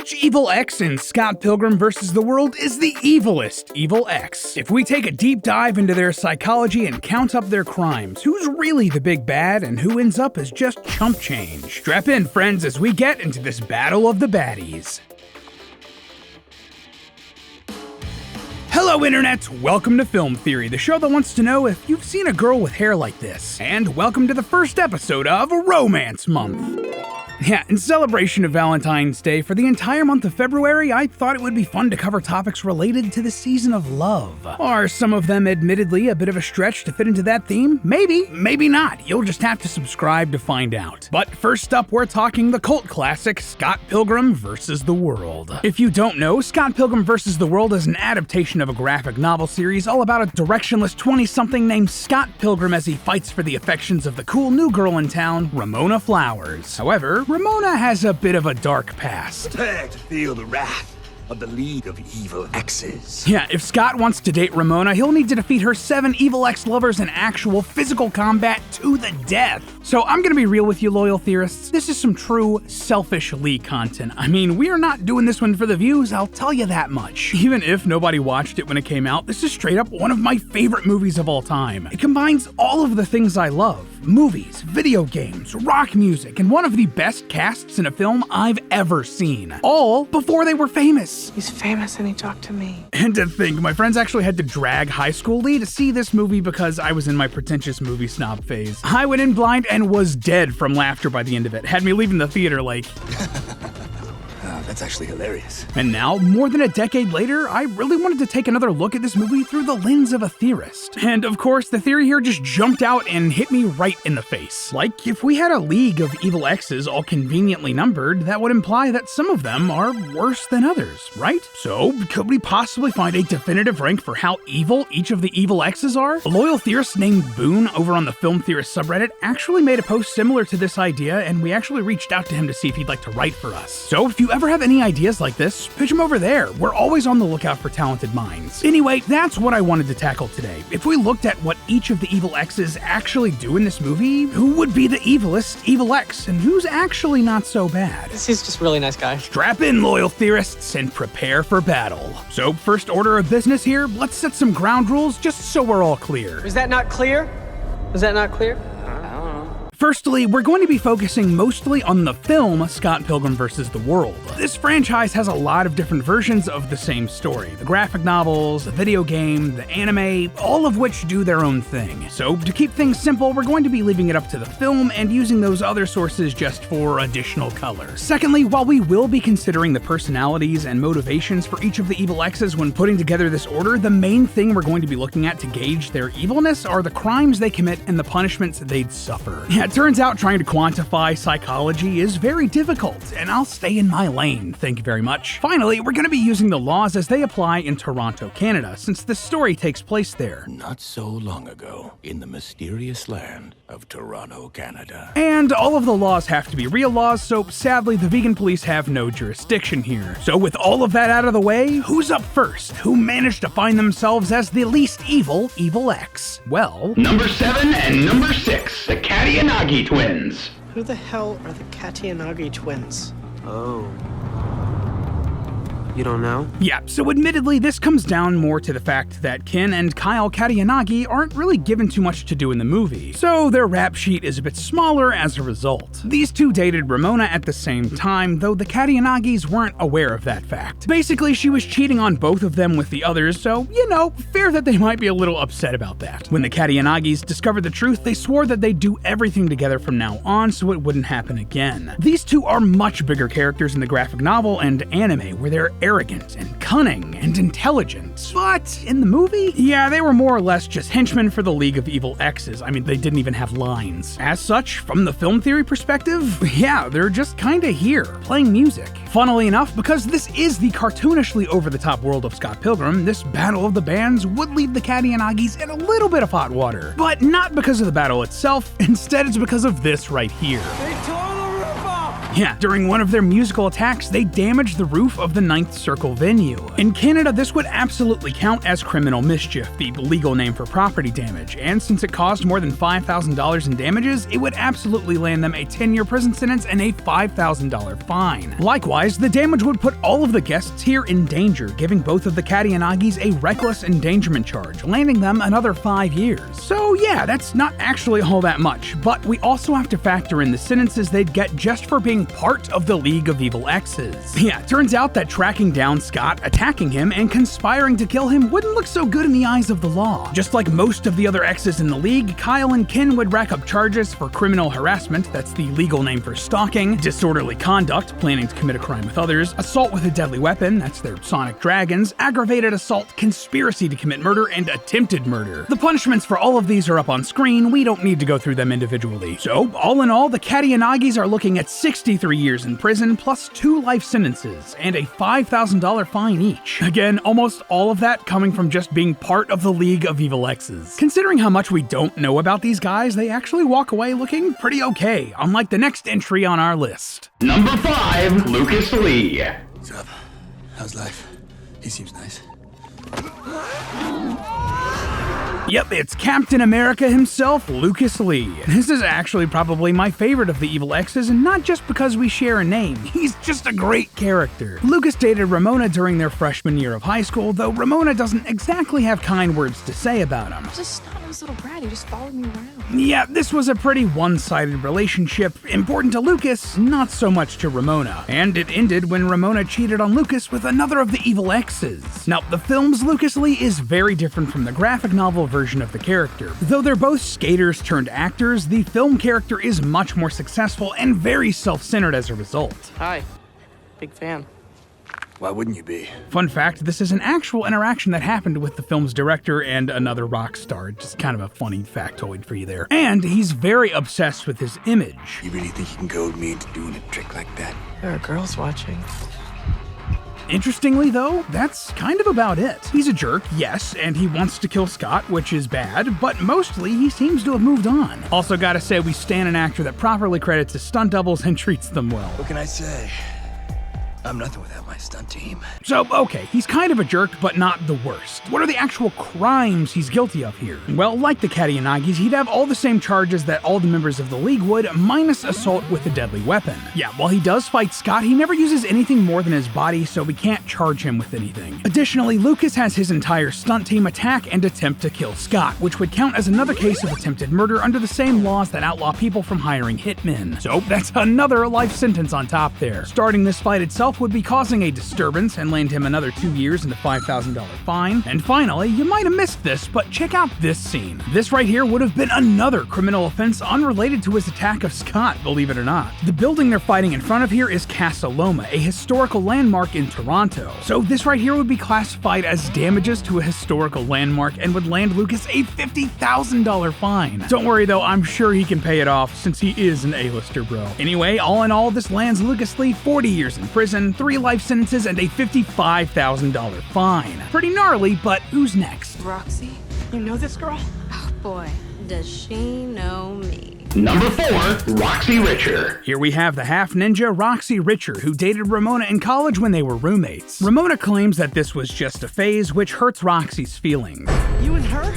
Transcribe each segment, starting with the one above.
Which evil X in Scott Pilgrim vs. the World is the evilest evil X? If we take a deep dive into their psychology and count up their crimes, who's really the big bad and who ends up as just chump change? Strap in, friends, as we get into this battle of the baddies. Hello Internet, welcome to Film Theory, the show that wants to know if you've seen a girl with hair like this. And welcome to the first episode of Romance Month. Yeah, in celebration of Valentine's Day, for the entire month of February, I thought it would be fun to cover topics related to the season of love. Are some of them admittedly a bit of a stretch to fit into that theme? Maybe, maybe not. You'll just have to subscribe to find out. But first up, we're talking the cult classic Scott Pilgrim vs. the World. If you don't know, Scott Pilgrim vs. the World is an adaptation of a graphic novel series all about a directionless 20-something named Scott Pilgrim as he fights for the affections of the cool new girl in town, Ramona Flowers. However, Ramona has a bit of a dark past. Prepare to feel the wrath of the League of Evil Exes. Yeah, if Scott wants to date Ramona, he'll need to defeat her 7 evil ex-lovers in actual physical combat to the death. So I'm gonna be real with you, loyal theorists. This is some true selfish Lee content. I mean, we are not doing this one for the views, I'll tell you that much. Even if nobody watched it when it came out, this is straight up one of my favorite movies of all time. It combines all of the things I love. Movies, video games, rock music, and one of the best casts in a film I've ever seen. All before they were famous. He's famous and he talked to me. And to think, my friends actually had to drag high school Lee to see this movie because I was in my pretentious movie snob phase. I went in blind and was dead from laughter by the end of it. Had me leaving the theater like... That's actually hilarious. And now, more than a decade later, I really wanted to take another look at this movie through the lens of a theorist. And of course, the theory here just jumped out and hit me right in the face. Like, if we had a league of evil X's all conveniently numbered, that would imply that some of them are worse than others, right? So, could we possibly find a definitive rank for how evil each of the evil X's are? A loyal theorist named Boone over on the Film Theorist subreddit actually made a post similar to this idea, and we actually reached out to him to see if he'd like to write for us. So, if you ever have any ideas like this, pitch them over there. We're always on the lookout for talented minds. Anyway, that's what I wanted to tackle today. If we looked at what each of the evil X's actually do in this movie, who would be the evilest evil X, and who's actually not so bad? He's just a really nice guy. Strap in, loyal theorists, and prepare for battle. So, first order of business here, let's set some ground rules just so we're all clear. Is that not clear? Is that not clear? Firstly, we're going to be focusing mostly on the film Scott Pilgrim vs. the World. This franchise has a lot of different versions of the same story. The graphic novels, the video game, the anime, all of which do their own thing. So to keep things simple, we're going to be leaving it up to the film and using those other sources just for additional color. Secondly, while we will be considering the personalities and motivations for each of the evil X's when putting together this order, the main thing we're going to be looking at to gauge their evilness are the crimes they commit and the punishments they'd suffer. It turns out trying to quantify psychology is very difficult, and I'll stay in my lane, thank you very much. Finally, we're going to be using the laws as they apply in Toronto, Canada, since the story takes place there. Not so long ago, in the mysterious land of Toronto, Canada. And all of the laws have to be real laws, so sadly the vegan police have no jurisdiction here. So with all of that out of the way, who's up first? Who managed to find themselves as the least evil X? Well, Number 7 and number 6, the Katiyanagi twins. Who the hell are the Katiyanagi twins? Oh. You don't know? yeah, so admittedly, this comes down more to the fact that Ken and Kyle Katiyanagi aren't really given too much to do in the movie, so their rap sheet is a bit smaller as a result. These two dated Ramona at the same time, though the Katiyanagis weren't aware of that fact. Basically, she was cheating on both of them with the others, so, you know, fair that they might be a little upset about that. When the Katiyanagis discovered the truth, they swore that they'd do everything together from now on so it wouldn't happen again. These two are much bigger characters in the graphic novel and anime, where they're arrogant and cunning and intelligent. But in the movie, yeah, they were more or less just henchmen for the League of Evil X's. I mean, they didn't even have lines. As such, from the film theory perspective, yeah, they're just kinda here, playing music. Funnily enough, because this is the cartoonishly over-the-top world of Scott Pilgrim, this battle of the bands would leave the Katiyanagis in a little bit of hot water. But not because of the battle itself, instead it's because of this right here. Yeah, during one of their musical attacks, they damaged the roof of the Ninth Circle venue. In Canada, this would absolutely count as criminal mischief, the legal name for property damage, and since it caused more than $5,000 in damages, it would absolutely land them a 10-year prison sentence and a $5,000 fine. Likewise, the damage would put all of the guests here in danger, giving both of the Katianagis a reckless endangerment charge, landing them another 5 years. So yeah, that's not actually all that much, but we also have to factor in the sentences they'd get just for being part of the League of Evil Exes. Yeah, turns out that tracking down Scott, attacking him, and conspiring to kill him wouldn't look so good in the eyes of the law. Just like most of the other exes in the League, Kyle and Ken would rack up charges for criminal harassment, that's the legal name for stalking, disorderly conduct, planning to commit a crime with others, assault with a deadly weapon, that's their sonic dragons, aggravated assault, conspiracy to commit murder, and attempted murder. The punishments for all of these are up on screen, we don't need to go through them individually. So, all in all, the Katianagis are looking at 63 years in prison, plus 2 life sentences, and a $5,000 fine each. Again, almost all of that coming from just being part of the League of Evil Exes. Considering how much we don't know about these guys, they actually walk away looking pretty okay, unlike the next entry on our list. Number 5, Lucas Lee. What's up? How's life? He seems nice. Yep, it's Captain America himself, Lucas Lee. This is actually probably my favorite of the Evil Exes, and not just because we share a name. He's just a great character. Lucas dated Ramona during their freshman year of high school, though Ramona doesn't exactly have kind words to say about him. Just not his little brat, he just followed me around. Yeah, this was a pretty one-sided relationship, important to Lucas, not so much to Ramona. And it ended when Ramona cheated on Lucas with another of the Evil Exes. Now, the film's Lucas Lee is very different from the graphic novel version of the character. Though they're both skaters turned actors, the film character is much more successful and very self-centered as a result. Hi. Big fan. Why wouldn't you be? Fun fact, this is an actual interaction that happened with the film's director and another rock star. Just kind of a funny factoid for you there. And he's very obsessed with his image. You really think you can goad me into doing a trick like that? There are girls watching. Interestingly though, that's kind of about it. He's a jerk, yes, and he wants to kill Scott, which is bad, but mostly he seems to have moved on. Also gotta say, we stan an actor that properly credits his stunt doubles and treats them well. What can I say? I'm nothing without my stunt team. So, okay, he's kind of a jerk, but not the worst. What are the actual crimes he's guilty of here? Well, like the Katianagis, he'd have all the same charges that all the members of the League would, minus assault with a deadly weapon. Yeah, while he does fight Scott, he never uses anything more than his body, so we can't charge him with anything. Additionally, Lucas has his entire stunt team attack and attempt to kill Scott, which would count as another case of attempted murder under the same laws that outlaw people from hiring hitmen. So, that's another life sentence on top there. Starting this fight itself would be causing a disturbance and land him another 2 years and a $5,000 fine. And finally, you might have missed this, but check out this scene. This right here would have been another criminal offense unrelated to his attack of Scott, believe it or not. The building they're fighting in front of here is Casa Loma, a historical landmark in Toronto. So this right here would be classified as damages to a historical landmark and would land Lucas a $50,000 fine. Don't worry though, I'm sure he can pay it off since he is an A-lister bro. Anyway, all in all, this lands Lucas Lee 40 years in prison, 3 life sentences, and a $55,000 fine. Pretty gnarly, but who's next? Roxy? You know this girl? Oh boy, does she know me. Number 4, Roxy Richer. Here we have the half-ninja Roxy Richer, who dated Ramona in college when they were roommates. Ramona claims that this was just a phase, which hurts Roxy's feelings. You and her?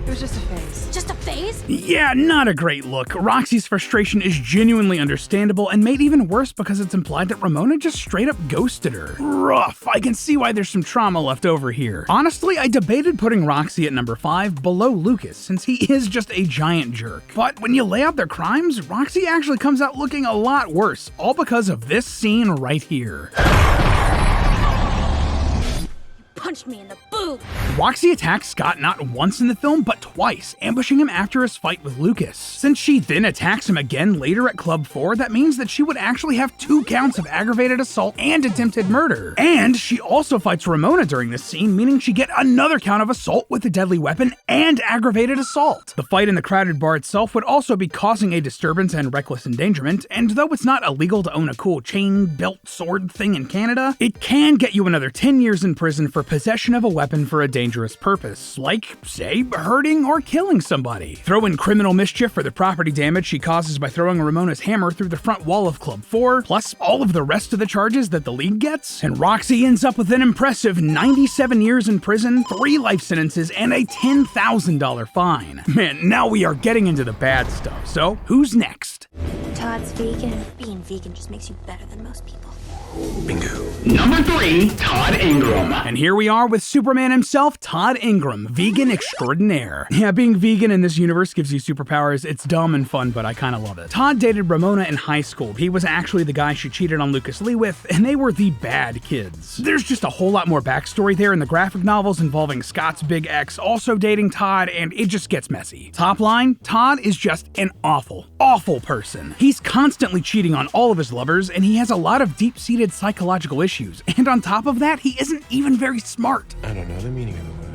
It was just a phase. Just a phase? Yeah, not a great look. Roxy's frustration is genuinely understandable and made even worse because it's implied that Ramona just straight up ghosted her. Rough. I can see why there's some trauma left over here. Honestly, I debated putting Roxy at number 5 below Lucas since he is just a giant jerk. But when you lay out their crimes, Roxy actually comes out looking a lot worse, all because of this scene right here. Punched me in the boob. Roxy attacks Scott not once in the film, but twice, ambushing him after his fight with Lucas. Since she then attacks him again later at Club 4, that means that she would actually have 2 counts of aggravated assault and attempted murder. And she also fights Ramona during this scene, meaning she get another count of assault with a deadly weapon and aggravated assault. The fight in the crowded bar itself would also be causing a disturbance and reckless endangerment, and though it's not illegal to own a cool chain, belt, sword thing in Canada, it can get you another 10 years in prison for possession possession of a weapon for a dangerous purpose, like, say, hurting or killing somebody. Throw in criminal mischief for the property damage she causes by throwing Ramona's hammer through the front wall of Club 4, plus all of the rest of the charges that the League gets, and Roxy ends up with an impressive 97 years in prison, 3 life sentences, and a $10,000 fine. Man, now we are getting into the bad stuff, so who's next? Todd's vegan. Being vegan just makes you better than most people. Bingo. Number 3, Todd Ingram. And here we are with Superman himself, Todd Ingram, vegan extraordinaire. Yeah, being vegan in this universe gives you superpowers. It's dumb and fun, but I kind of love it. Todd dated Ramona in high school. He was actually the guy she cheated on Lucas Lee with, and they were the bad kids. There's just a whole lot more backstory there in the graphic novels involving Scott's big ex also dating Todd, and it just gets messy. Top line, Todd is just an awful, awful person. He's constantly cheating on all of his lovers, and he has a lot of deep-seated psychological issues, and on top of that, he isn't even very smart. I don't know the meaning of the word.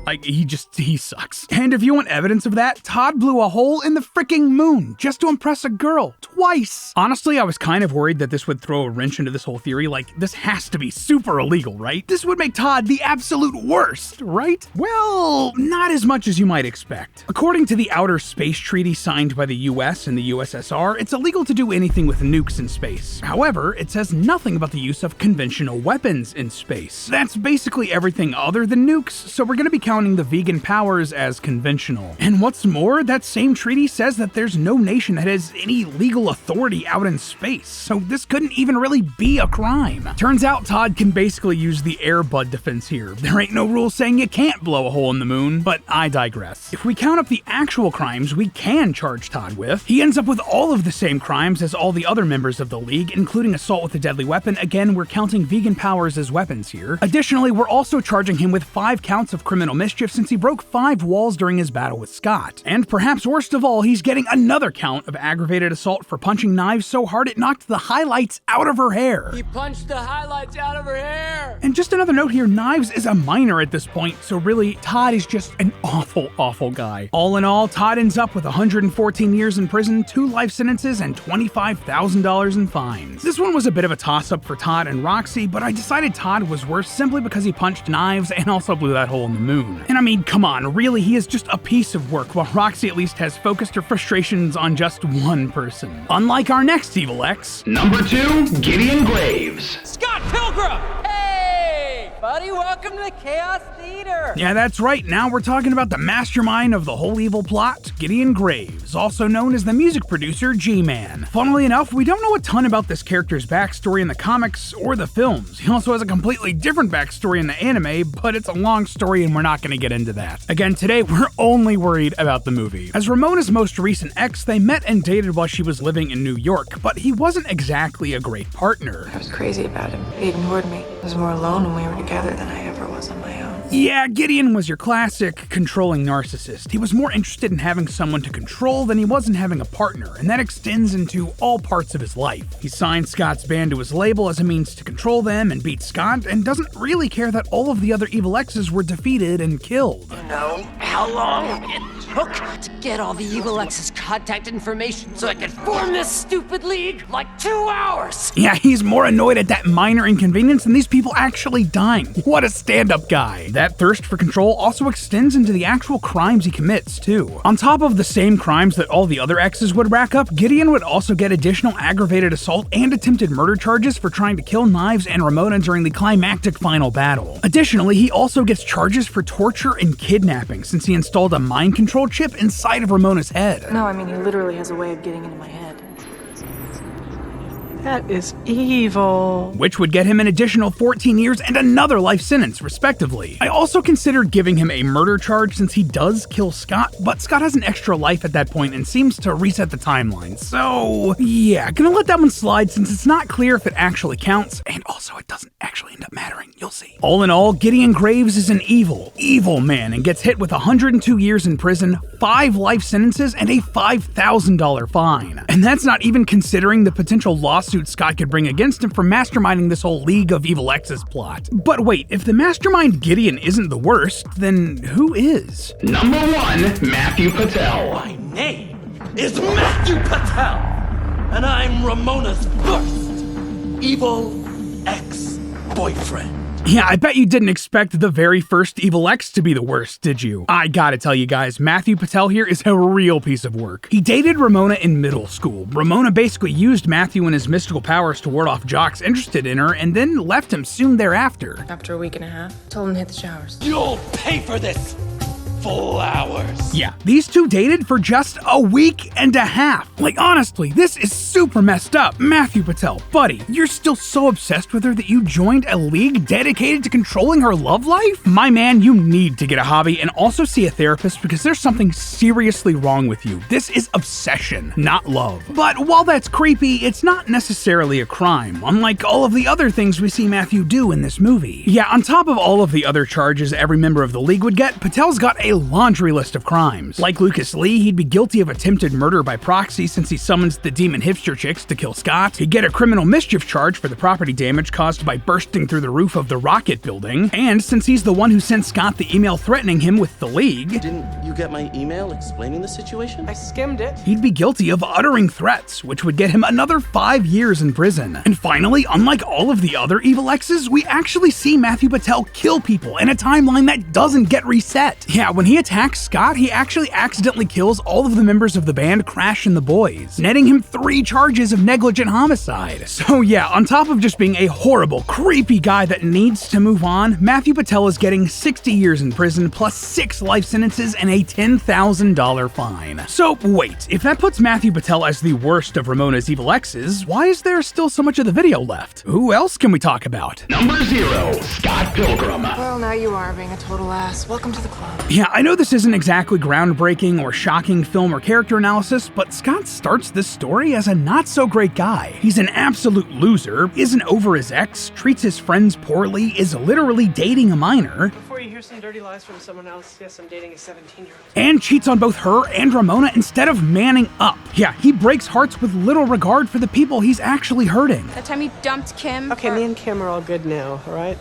Like, he sucks. And if you want evidence of that, Todd blew a hole in the freaking moon just to impress a girl, twice. Honestly, I was kind of worried that this would throw a wrench into this whole theory, like, this has to be super illegal, right? This would make Todd the absolute worst, right? Well, not as much as you might expect. According to the Outer Space Treaty signed by the US and the USSR, it's illegal to do anything with nukes in space. However, it says nothing about the use of conventional weapons in space. That's basically everything other than nukes, so we're gonna be counting the vegan powers as conventional. And what's more, that same treaty says that there's no nation that has any legal authority out in space, so this couldn't even really be a crime. Turns out Todd can basically use the Air Bud defense here. There ain't no rule saying you can't blow a hole in the moon, but I digress. If we count up the actual crimes we can charge Todd with, he ends up with all of the same crimes as all the other members of the League, including assault with a deadly weapon. Again, we're counting vegan powers as weapons here. Additionally, we're also charging him with 5 counts of criminal mischief since he broke 5 walls during his battle with Scott. And perhaps worst of all, he's getting another count of aggravated assault for punching Knives so hard it knocked the highlights out of her hair. He punched the highlights out of her hair! And just another note here, Knives is a minor at this point, so really, Todd is just an awful, awful guy. All in all, Todd ends up with 114 years in prison, 2 life sentences, and $25,000 in fines. This one was a bit of a toss-up for Todd and Roxy, but I decided Todd was worse simply because he punched Knives and also blew that hole in the moon. And I mean, come on, really, he is just a piece of work, while Roxy at least has focused her frustrations on just one person. Unlike our next evil ex. Number 2, Gideon Graves. Scott Pilgrim! Hey, buddy, welcome to the Chaos Theater! Yeah, that's right, now we're talking about the mastermind of the whole evil plot, Gideon Graves, also known as the music producer G-Man. Funnily enough, we don't know a ton about this character's backstory in the comics or the films. He also has a completely different backstory in the anime, but it's a long story and we're not going to get into that. Again, today we're only worried about the movie. As Ramona's most recent ex, they met and dated while she was living in New York, but he wasn't exactly a great partner. I was crazy about him. He ignored me. I was more alone when we were together than I ever was on my own. Yeah, Gideon was your classic controlling narcissist. He was more interested in having someone to control than he was in having a partner, and that extends into all parts of his life. He signed Scott's band to his label as a means to control them and beat Scott, and doesn't really care that all of the other evil exes were defeated and killed. You know how long it took to get all the evil exes' contact information so I could form this stupid league? Like 2 hours! Yeah, he's more annoyed at that minor inconvenience than these people actually dying. What a stand-up guy. That thirst for control also extends into the actual crimes he commits, too. On top of the same crimes that all the other exes would rack up, Gideon would also get additional aggravated assault and attempted murder charges for trying to kill Knives and Ramona during the climactic final battle. Additionally, he also gets charges for torture and kidnapping since he installed a mind control chip inside of Ramona's head. No, I mean, he literally has a way of getting into my head. That is evil. Which would get him an additional 14 years and another life sentence, respectively. I also considered giving him a murder charge since he does kill Scott, but Scott has an extra life at that point and seems to reset the timeline. So, yeah, gonna let that one slide since it's not clear if it actually counts, and also it doesn't actually end up mattering. You'll see. All in all, Gideon Graves is an evil, evil man and gets hit with 102 years in prison, 5 life sentences, and a $5,000 fine. And that's not even considering the potential lawsuit Scott could bring against him for masterminding this whole League of Evil Exes plot. But wait, if the mastermind Gideon isn't the worst, then who is? Number 1, Matthew Patel. My name is Matthew Patel, and I'm Ramona's first evil ex-boyfriend. Yeah, I bet you didn't expect the very first Evil X to be the worst, did you? I gotta tell you guys, Matthew Patel here is a real piece of work. He dated Ramona in middle school. Ramona basically used Matthew and his mystical powers to ward off jocks interested in her, and then left him soon thereafter. After a week and a half, told him to hit the showers. You'll pay for this! Flowers. Yeah, these two dated for just a week and a half. Like, honestly, this is super messed up. Matthew Patel, buddy, you're still so obsessed with her that you joined a league dedicated to controlling her love life? My man, you need to get a hobby and also see a therapist because there's something seriously wrong with you. This is obsession, not love. But while that's creepy, it's not necessarily a crime, unlike all of the other things we see Matthew do in this movie. Yeah, on top of all of the other charges every member of the league would get, Patel's got a laundry list of crimes. Like Lucas Lee, he'd be guilty of attempted murder by proxy since he summons the demon hipster chicks to kill Scott. He'd get a criminal mischief charge for the property damage caused by bursting through the roof of the Rocket building. And since he's the one who sent Scott the email threatening him with the league, didn't you get my email explaining the situation? I skimmed it. he'd be guilty of uttering threats, which would get him another 5 years in prison. And finally, unlike all of the other Evil X's, we actually see Matthew Patel kill people in a timeline that doesn't get reset. Yeah, when he attacks Scott, he actually accidentally kills all of the members of the band Crash and the Boys, netting him 3 charges of negligent homicide. So yeah, on top of just being a horrible, creepy guy that needs to move on, Matthew Patel is getting 60 years in prison plus 6 life sentences and a $10,000 fine. So wait, if that puts Matthew Patel as the worst of Ramona's Evil X's, why is there still so much of the video left? Who else can we talk about? Number 0, Scott Pilgrim. Well, now you are being a total ass. Welcome to the club. Yeah, I know this isn't exactly groundbreaking or shocking film or character analysis, but Scott starts this story as a not-so-great guy. He's an absolute loser, isn't over his ex, treats his friends poorly, is literally dating a minor, Before you hear some dirty lies from someone else, yes, I'm dating a 17-year-old. and cheats on both her and Ramona instead of manning up. Yeah, he breaks hearts with little regard for the people he's actually hurting. That time you dumped Kim. Okay, me and Kim are all good now, alright?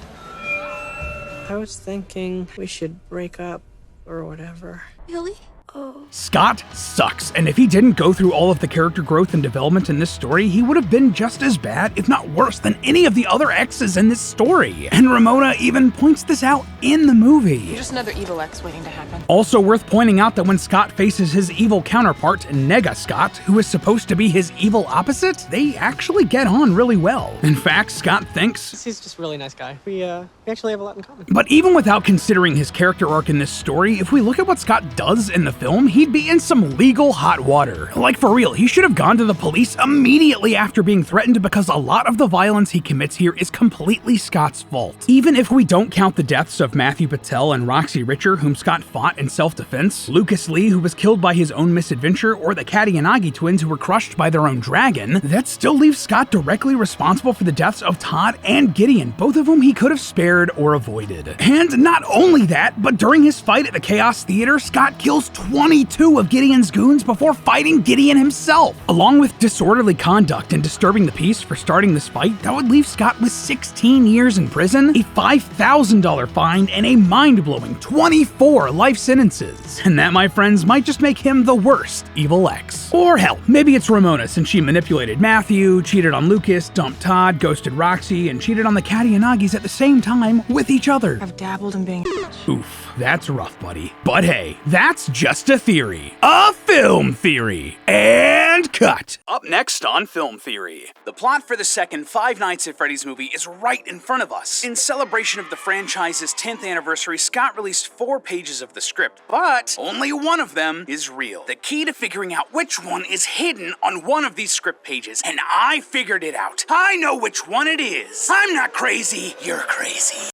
I was thinking we should break up or whatever. Really? Oh. Scott sucks, and if he didn't go through all of the character growth and development in this story, he would have been just as bad, if not worse, than any of the other exes in this story. And Ramona even points this out in the movie. Just another evil X waiting to happen. Also worth pointing out that when Scott faces his evil counterpart, Nega Scott, who is supposed to be his evil opposite, they actually get on really well. In fact, Scott thinks He's just a really nice guy. We actually have a lot in common. But even without considering his character arc in this story, if we look at what Scott does in the film, he'd be in some legal hot water. Like for real, he should have gone to the police immediately after being threatened because a lot of the violence he commits here is completely Scott's fault. Even if we don't count the deaths of Matthew Patel and Roxy Richer, whom Scott fought in self-defense, Lucas Lee, who was killed by his own misadventure, or the Katayanagi twins who were crushed by their own dragon, that still leaves Scott directly responsible for the deaths of Todd and Gideon, both of whom he could have spared or avoided. And not only that, but during his fight at the Chaos Theater, Scott kills 22 of Gideon's goons before fighting Gideon himself. Along with disorderly conduct and disturbing the peace for starting this fight, that would leave Scott with 16 years in prison, a $5,000 fine, and a mind-blowing 24 life sentences. And that, my friends, might just make him the worst Evil X. Or hell, maybe it's Ramona, since she manipulated Matthew, cheated on Lucas, dumped Todd, ghosted Roxy, and cheated on the Katayanagis at the same time with each other. I've dabbled in being Oof, that's rough, buddy. But hey, that's just a theory. A film theory. And cut. Up next on Film Theory. The plot for the second Five Nights at Freddy's movie is right in front of us. In celebration of the franchise's 10th anniversary, Scott released 4 pages of the script, but only one of them is real. The key to figuring out which one is hidden on one of these script pages, and I figured it out. I know which one it is. I'm not crazy, you're crazy.